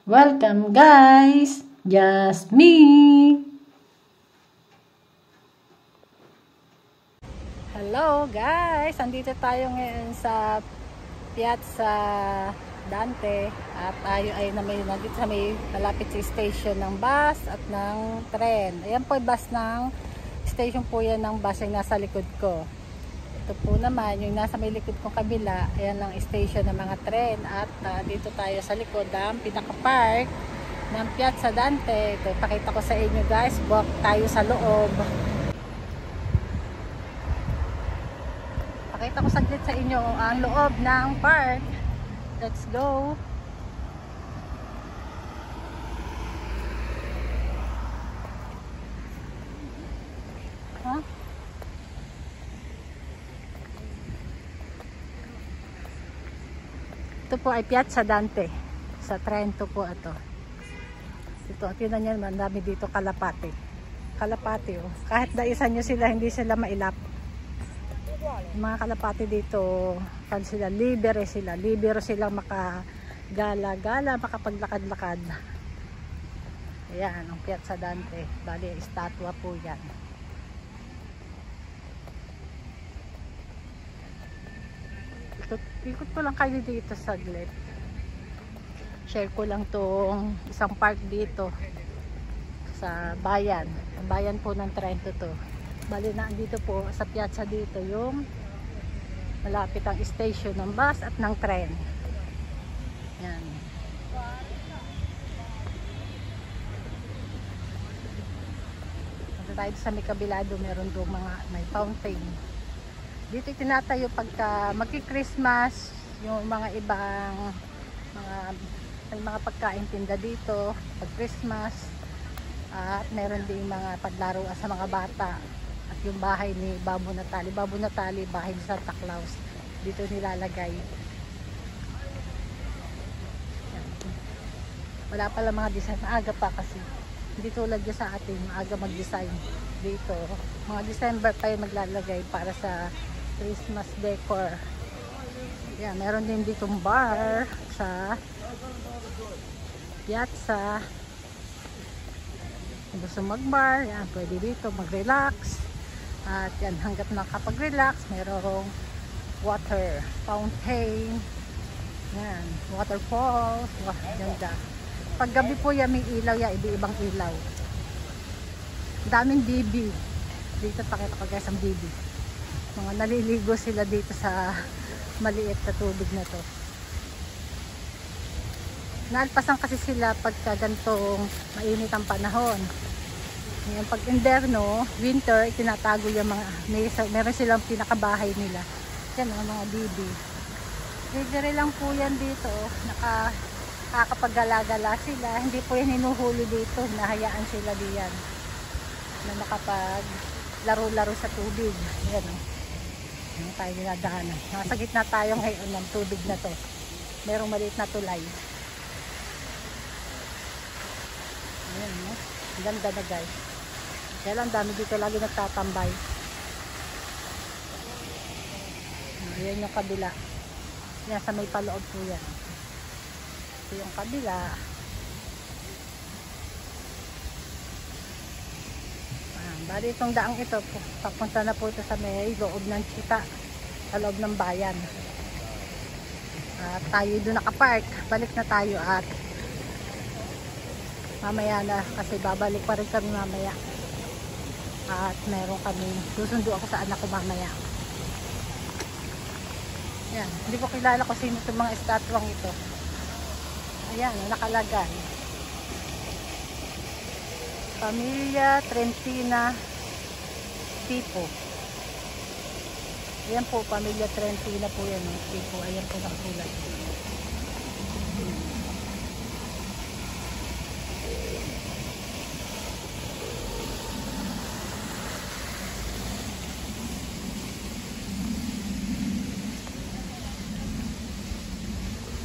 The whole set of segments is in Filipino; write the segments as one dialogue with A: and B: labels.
A: Welcome guys! Just me! Hello guys! Andito tayo ngayon sa Piazza Dante at tayo ay nandito sa may malapit sa station ng bus at ng tren. Ayan po yung bus ng station po yan ng bus yung nasa likod ko. Ito po naman yung nasa may likod kong kabila, ayan ang station ng mga tren at dito tayo sa likod ang pinaka-park ng Piazza Dante. Ito, pakita ko sa inyo guys, walk tayo sa loob. Pakita ko saglit sa inyo ang loob ng park. Let's go! Huh? Ito po ay Piazza Dante. Sa Trento po ito. Ito, tingnan nyo naman, dami dito kalapate. Kalapate oh. Kahit daisan nyo sila, hindi sila mailap. Yung mga kalapate dito, kan sila, libero silang makagala-gala, makapaglakad-lakad. Ayan, ang Piazza Dante. Bali, estatwa po yan. Ikot ko lang kayo dito saglit. Share ko lang tong isang park dito sa bayan. Ang bayan po ng Trento to. Bali na andito po sa piazza dito yung malapit ang station ng bus at ng tren. Yan. Punta tayo sa may kabilado, meron doon may fountain. Dito tinatayo pagka magki-Christmas, yung mga ibang may mga pagkain tinda dito pag Christmas, at meron ding mga paglaruan sa mga bata. At yung bahay ni Babbo Natali, bahay ni Santa Claus, dito nilalagay. Wala pala mga design, maaga pa kasi hindi tulad dyan sa atin, maaga mag-design dito. Mga December pa yung maglalagay para sa Christmas decor. Yan, meron din ditong bar sa piazza. Kung gusto mag-bar, yan, pwede dito mag-relax. At yan, hanggat nakapag-relax, merong water fountain. Yan, waterfalls. Wow, ganda. Pag gabi po yan, may ilaw yan, iba-ibang ilaw. Daming bibi. Dito pakita ko guys ang bibi. Mga naliligo sila dito sa maliit na tubig na to. Naalpasan kasi sila pagka gantong mainit ang panahon. Ngayon pag inverno, winter, tinatago yung mga, meron silang pinakabahay nila. Yan ang mga bibi. Libre lang po yan dito. Nakakapag-gala-gala sila. Hindi po yan hinuhuli dito. Nahayaan sila diyan na makapag laro-laro sa tubig. Yan o. Ano tayo dinadaanan. Nasa gitna tayo ngayon ng tubig na to. Merong maliit na tulay. Ayan o. Ganda na guys. Kaya lang dami dito lagi nagtatambay. Ayan yung kabila. Yan sa may paloob po yan. Ito yung kabila. Bali itong daang ito, papunta na po ito sa may loob ng Chita, sa loob ng bayan. At tayo doon nakapark, balik na tayo at mamaya na kasi babalik pa rin kami mamaya. At meron kami, susundo ako sa anak ko mamaya. Yan, hindi ko kilala kung sino itong mga estatwang ito. Ayan, nakalagay. Pamilya Trentina Tipo. Ayan po, Pamilya Trentina po yan. Tipo, ayan po nakasulat.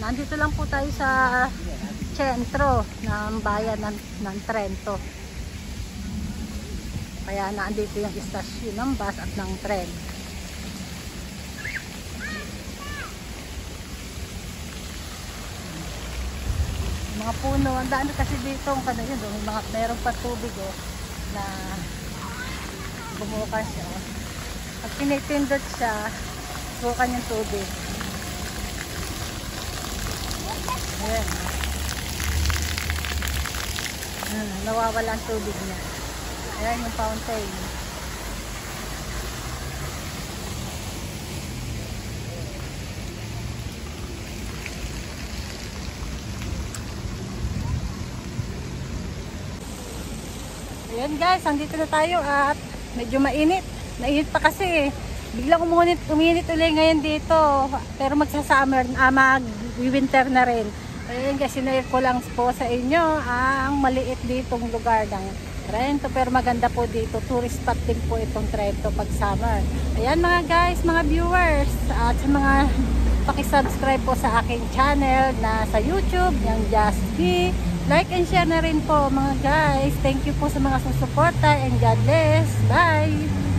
A: Nandito lang po tayo sa sentro ng bayan ng Trento. Kaya naandito yung istasyon ng bus at ng tren. mga puno. Ang dami kasi dito, ano yun, meron pa tubig na bumukas siya. Pag pinitindot siya, bukan yung tubig. Ayan. Nawawala ang tubig niya. Ayan yung fountain. Ayan guys, andito na tayo at medyo mainit. Mainit pa kasi biglang uminit ulit ngayon dito. Pero magsa-summer, mag-winter na rin. Ayan guys, sinare ko lang po sa inyo ang maliit ditong lugar ng Trento. Pero maganda po dito. Tourist spot din po itong Trento pag summer. Ayan mga guys, mga viewers. At sa mga paki-subscribe po sa aking channel na sa YouTube, yung Just Me. Like and share na rin po mga guys. Thank you po sa mga susuporta and God bless. Bye!